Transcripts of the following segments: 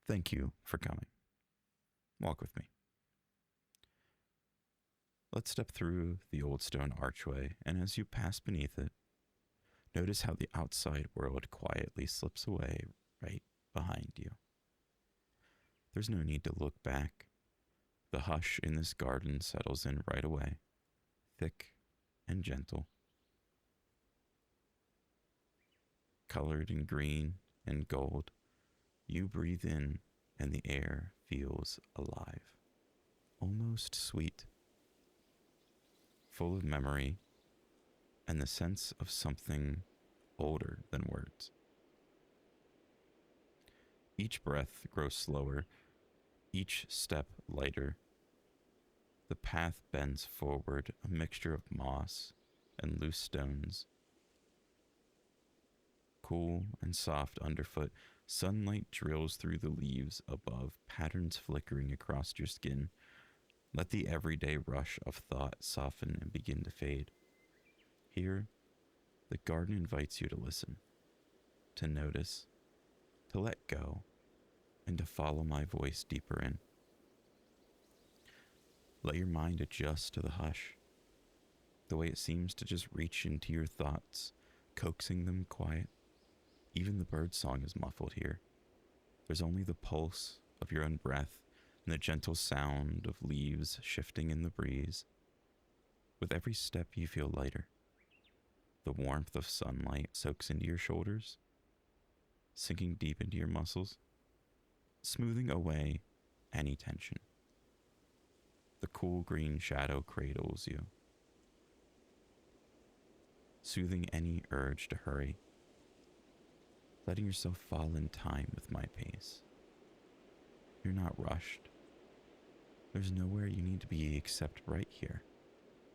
Thank you for coming. Walk with me. Let's step through the old stone archway, and as you pass beneath it, notice how the outside world quietly slips away right behind you. There's no need to look back. The hush in this garden settles in right away, thick and gentle. Colored in green and gold, you breathe in and the air feels alive, almost sweet, full of memory and the sense of something older than words. Each breath grows slower, each step lighter. The path bends forward, a mixture of moss and loose stones. Cool and soft underfoot, sunlight drills through the leaves above, patterns flickering across your skin. Let the everyday rush of thought soften and begin to fade. Here, the garden invites you to listen, to notice, to let go, and to follow my voice deeper in. Let your mind adjust to the hush, the way it seems to just reach into your thoughts, coaxing them quiet. Even the bird song is muffled here. There's only the pulse of your own breath and the gentle sound of leaves shifting in the breeze. With every step you feel lighter. The warmth of sunlight soaks into your shoulders, sinking deep into your muscles, smoothing away any tension. The cool green shadow cradles you, soothing any urge to hurry, letting yourself fall in time with my pace. You're not rushed. There's nowhere you need to be except right here,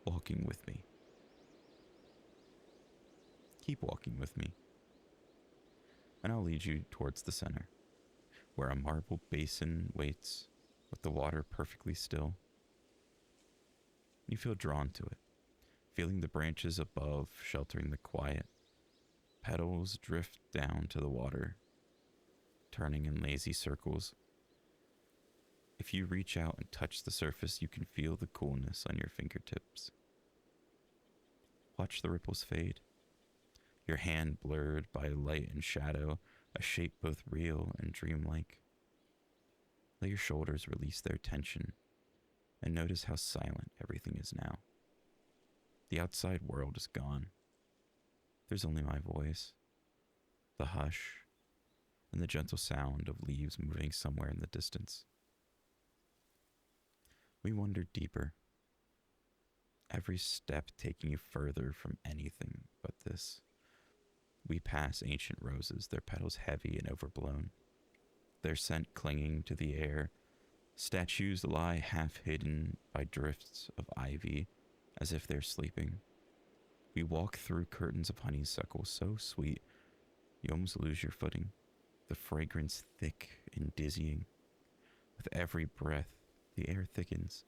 walking with me. Keep walking with me, and I'll lead you towards the center, where a marble basin waits with the water perfectly still. You feel drawn to it, feeling the branches above sheltering the quiet. Petals drift down to the water, turning in lazy circles. If you reach out and touch the surface, you can feel the coolness on your fingertips. Watch the ripples fade, your hand blurred by light and shadow, a shape both real and dreamlike. Let your shoulders release their tension, and notice how silent everything is now. The outside world is gone. There's only my voice, the hush, and the gentle sound of leaves moving somewhere in the distance. We wander deeper, every step taking you further from anything but this. We pass ancient roses, their petals heavy and overblown, their scent clinging to the air. Statues lie half hidden by drifts of ivy, as if they're sleeping. We walk through curtains of honeysuckle so sweet, you almost lose your footing, the fragrance thick and dizzying. With every breath, the air thickens,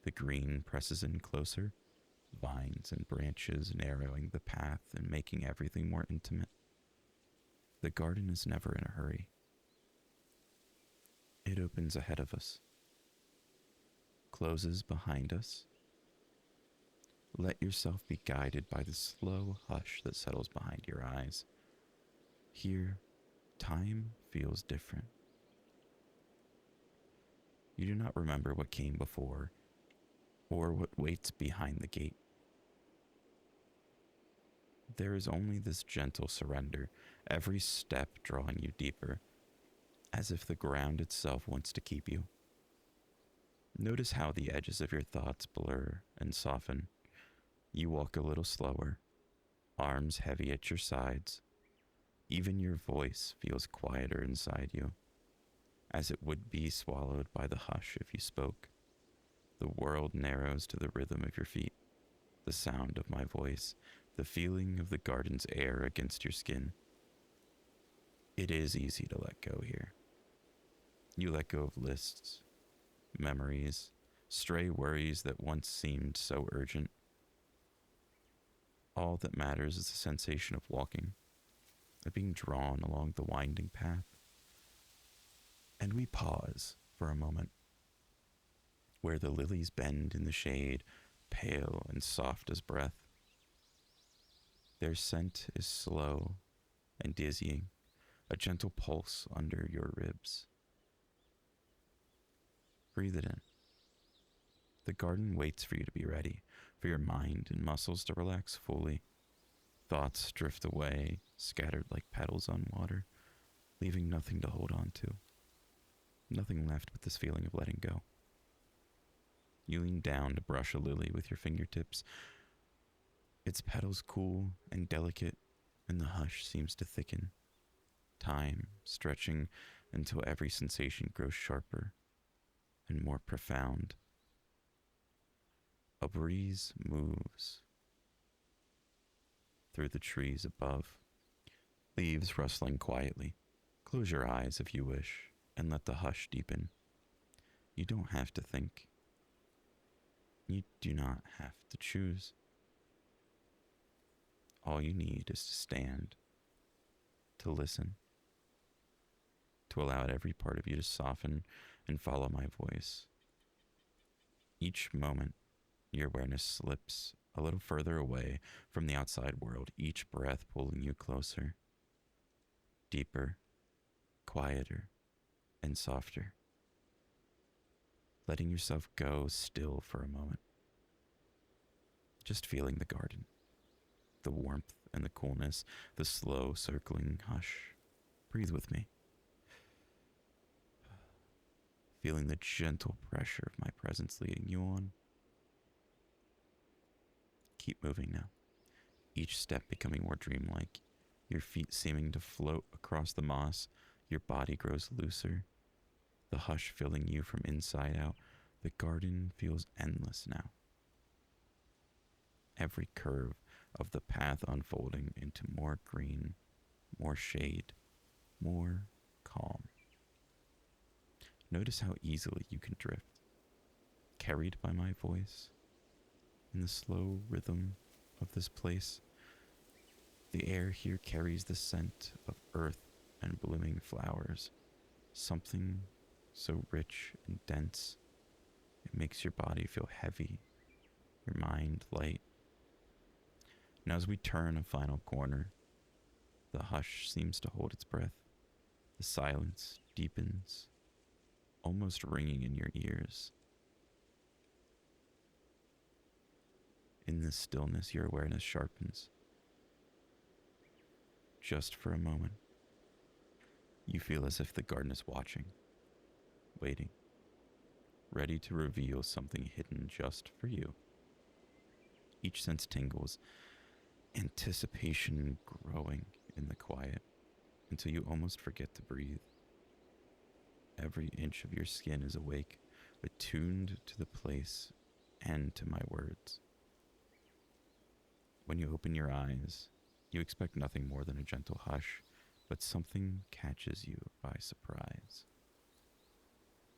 the green presses in closer, vines and branches narrowing the path and making everything more intimate. The garden is never in a hurry. It opens ahead of us, closes behind us. Let yourself be guided by the slow hush that settles behind your eyes. Here, time feels different. You do not remember what came before or what waits behind the gate. There is only this gentle surrender, every step drawing you deeper, as if the ground itself wants to keep you. Notice how the edges of your thoughts blur and soften. You walk a little slower, arms heavy at your sides. Even your voice feels quieter inside you, as it would be swallowed by the hush if you spoke. The world narrows to the rhythm of your feet, the sound of my voice, the feeling of the garden's air against your skin. It is easy to let go here. You let go of lists, memories, stray worries that once seemed so urgent. All that matters is the sensation of walking, of being drawn along the winding path. And we pause for a moment where the lilies bend in the shade, pale and soft as breath. Their scent is slow and dizzying, a gentle pulse under your ribs. Breathe it in. The garden waits for you to be ready, for your mind and muscles to relax fully. Thoughts drift away, scattered like petals on water, leaving nothing to hold on to. Nothing left but this feeling of letting go. You lean down to brush a lily with your fingertips. Its petals cool and delicate, and the hush seems to thicken. Time stretching until every sensation grows sharper and more profound. A breeze moves through the trees above, leaves rustling quietly. Close your eyes if you wish and let the hush deepen. You don't have to think. You do not have to choose. All you need is to stand, to listen, to allow every part of you to soften and follow my voice. Each moment, your awareness slips a little further away from the outside world, each breath pulling you closer, deeper, quieter, and softer. Letting yourself go still for a moment. Just feeling the garden, the warmth and the coolness, the slow circling hush. Breathe with me. Feeling the gentle pressure of my presence leading you on. Keep moving now, each step becoming more dreamlike, your feet seeming to float across the moss, your body grows looser, the hush filling you from inside out. The garden feels endless now. Every curve of the path unfolding into more green, more shade, more calm. Notice how easily you can drift, carried by my voice, in the slow rhythm of this place. The air here carries the scent of earth and blooming flowers, something so rich and dense, it makes your body feel heavy, your mind light. Now as we turn a final corner, the hush seems to hold its breath. The silence deepens, almost ringing in your ears. In this stillness, your awareness sharpens. Just for a moment, you feel as if the garden is watching, waiting, ready to reveal something hidden just for you. Each sense tingles, anticipation growing in the quiet until you almost forget to breathe. Every inch of your skin is awake, attuned to the place and to my words. When you open your eyes, you expect nothing more than a gentle hush, but something catches you by surprise.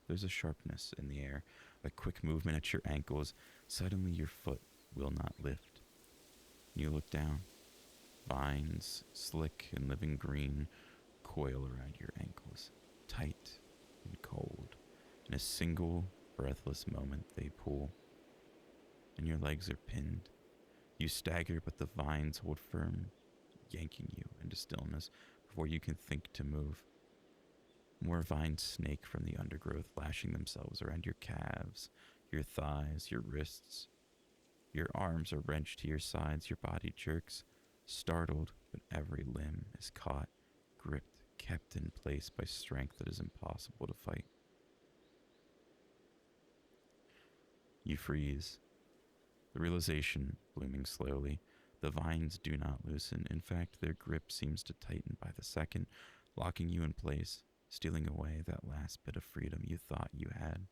There's a sharpness in the air, a quick movement at your ankles. Suddenly your foot will not lift. You look down. Vines, slick and living green, coil around your ankles, tight and cold. In a single, breathless moment, they pull, and your legs are pinned. You stagger, but the vines hold firm, yanking you into stillness before you can think to move. More vines snake from the undergrowth, lashing themselves around your calves, your thighs, your wrists. Your arms are wrenched to your sides, your body jerks, startled, but every limb is caught, gripped, kept in place by strength that is impossible to fight. You freeze, the realization blooming slowly. The vines do not loosen. In fact, their grip seems to tighten by the second, locking you in place, stealing away that last bit of freedom you thought you had.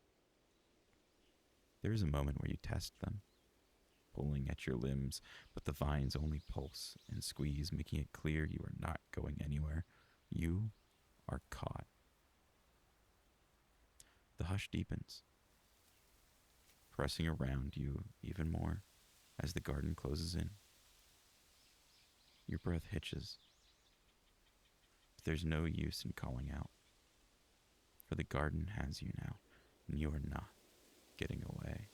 There is a moment where you test them, pulling at your limbs, but the vines only pulse and squeeze, making it clear you are not going anywhere. You are caught. The hush deepens, pressing around you even more as the garden closes in. Your breath hitches, but there's no use in calling out. for the garden has you now, and you are not getting away.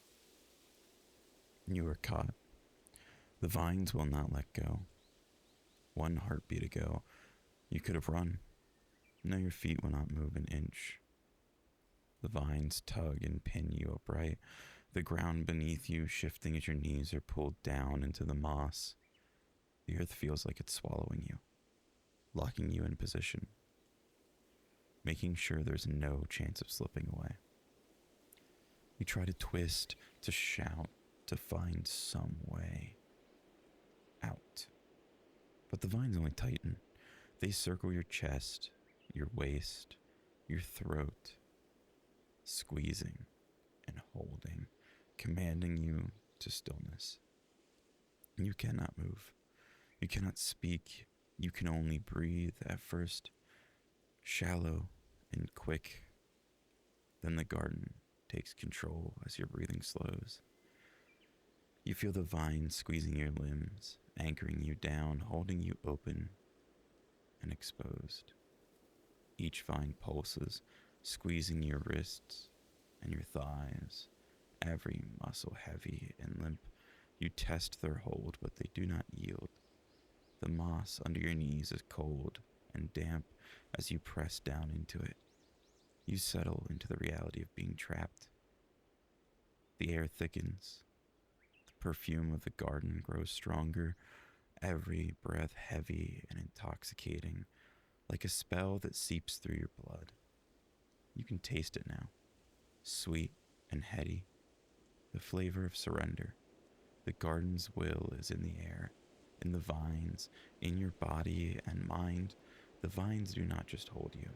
You are caught. The vines will not let go. One heartbeat ago, you could have run. No, your feet will not move an inch. The vines tug and pin you upright, the ground beneath you shifting as your knees are pulled down into the moss. The earth feels like it's swallowing you, locking you in position, making sure there's no chance of slipping away. You try to twist, to shout, to find some way out. But the vines only tighten. They circle your chest, your waist, your throat, squeezing and holding, commanding you to stillness. You cannot move. You cannot speak. You can only breathe at first, shallow and quick. Then the garden takes control as your breathing slows. You feel the vines squeezing your limbs, anchoring you down, holding you open and exposed. Each vine pulses, squeezing your wrists and your thighs, every muscle heavy and limp. You test their hold, but they do not yield. The moss under your knees is cold and damp as you press down into it. You settle into the reality of being trapped. The air thickens. The perfume of the garden grows stronger, every breath heavy and intoxicating, like a spell that seeps through your blood. You can taste it now, sweet and heady, the flavor of surrender. The garden's will is in the air, in the vines, in your body and mind. The vines do not just hold you.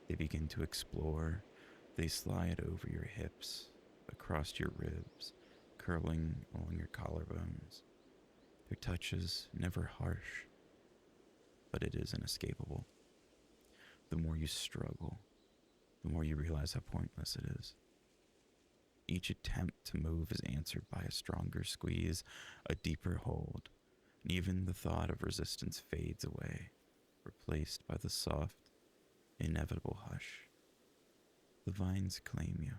They begin to explore. They slide over your hips, across your ribs, curling along your collarbones. Their touch is never harsh, but it is inescapable. The more you struggle, the more you realize how pointless it is. Each attempt to move is answered by a stronger squeeze, a deeper hold, and even the thought of resistance fades away, replaced by the soft, inevitable hush. The vines claim you.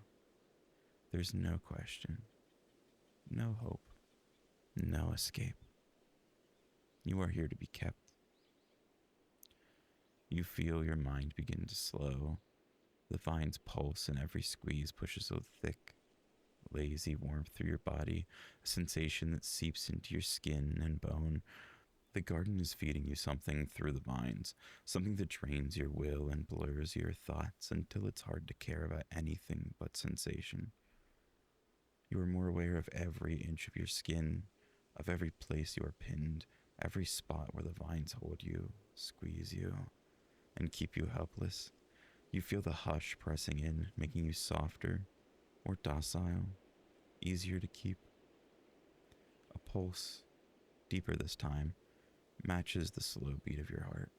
There's no question, no hope, no escape. You are here to be kept. You feel your mind begin to slow. The vines pulse and every squeeze pushes a thick, lazy warmth through your body, a sensation that seeps into your skin and bone. The garden is feeding you something through the vines, something that drains your will and blurs your thoughts until it's hard to care about anything but sensation. You are more aware of every inch of your skin, of every place you are pinned, every spot where the vines hold you, squeeze you, and keep you helpless. You feel the hush pressing in, making you softer, more docile, easier to keep. A pulse, deeper this time, matches the slow beat of your heart.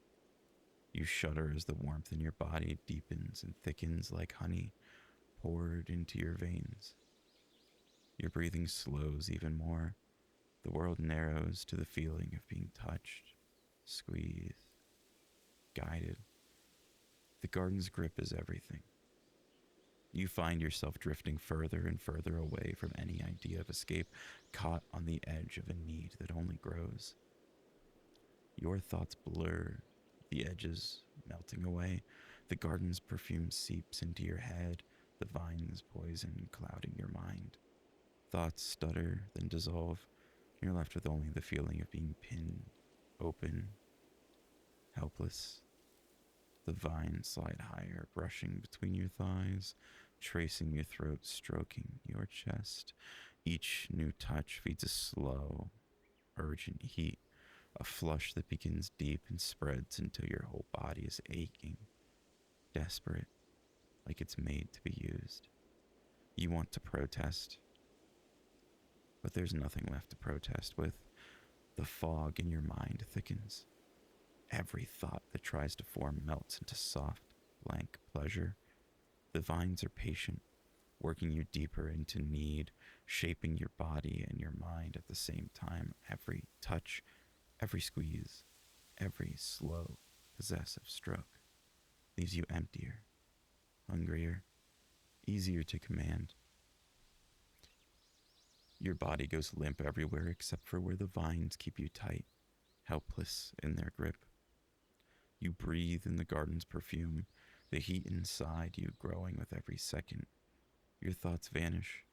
You shudder as the warmth in your body deepens and thickens like honey poured into your veins. Your breathing slows even more. The world narrows to the feeling of being touched, squeezed, guided. The garden's grip is everything. You find yourself drifting further and further away from any idea of escape, caught on the edge of a need that only grows. Your thoughts blur, the edges melting away. The garden's perfume seeps into your head, the vine's poison clouding your mind. Thoughts stutter, then dissolve. You're left with only the feeling of being pinned, open, helpless. The vines slide higher, brushing between your thighs, tracing your throat, stroking your chest. Each new touch feeds a slow, urgent heat, a flush that begins deep and spreads until your whole body is aching, desperate, like it's made to be used. You want to protest, but there's nothing left to protest with. The fog in your mind thickens. Every thought that tries to form melts into soft, blank pleasure. The vines are patient, working you deeper into need, shaping your body and your mind at the same time. Every touch, every squeeze, every slow, possessive stroke leaves you emptier, hungrier, easier to command. Your body goes limp everywhere except for where the vines keep you tight, helpless in their grip. You breathe in the garden's perfume, the heat inside you growing with every second. Your thoughts vanish.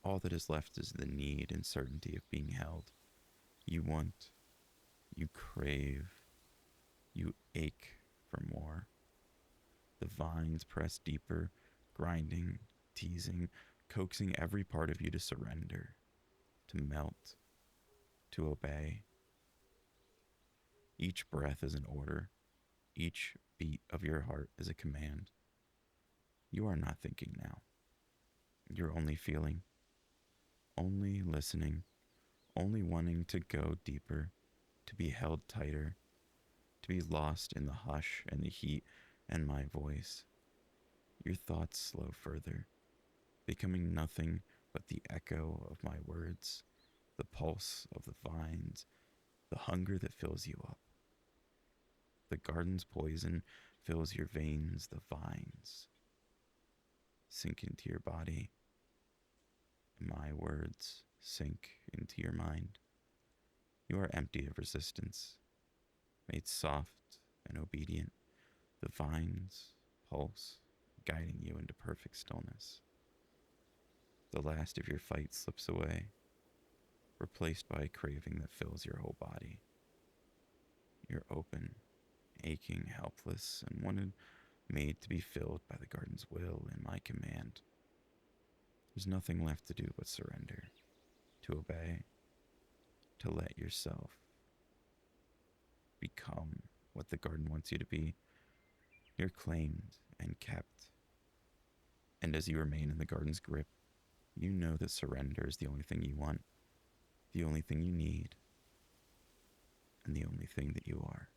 All that is left is the need and certainty of being held. You want, you crave, you ache for more. The vines press deeper, grinding, teasing, coaxing every part of you to surrender, to melt, to obey. Each breath is an order. Each beat of your heart is a command. You are not thinking now. You're only feeling, only listening, only wanting to go deeper, to be held tighter, to be lost in the hush and the heat and my voice. Your thoughts slow further, becoming nothing but the echo of my words, the pulse of the vines, the hunger that fills you up. The garden's poison fills your veins, the vines sink into your body, and my words sink into your mind. You are empty of resistance, made soft and obedient. The vines pulse, guiding you into perfect stillness. The last of your fight slips away, replaced by a craving that fills your whole body. You're open, aching, helpless, and wanted, made to be filled by the garden's will and my command. There's nothing left to do but surrender, to obey, to let yourself become what the garden wants you to be. You're claimed and kept. And as you remain in the garden's grip, you know that surrender is the only thing you want, the only thing you need, and the only thing that you are.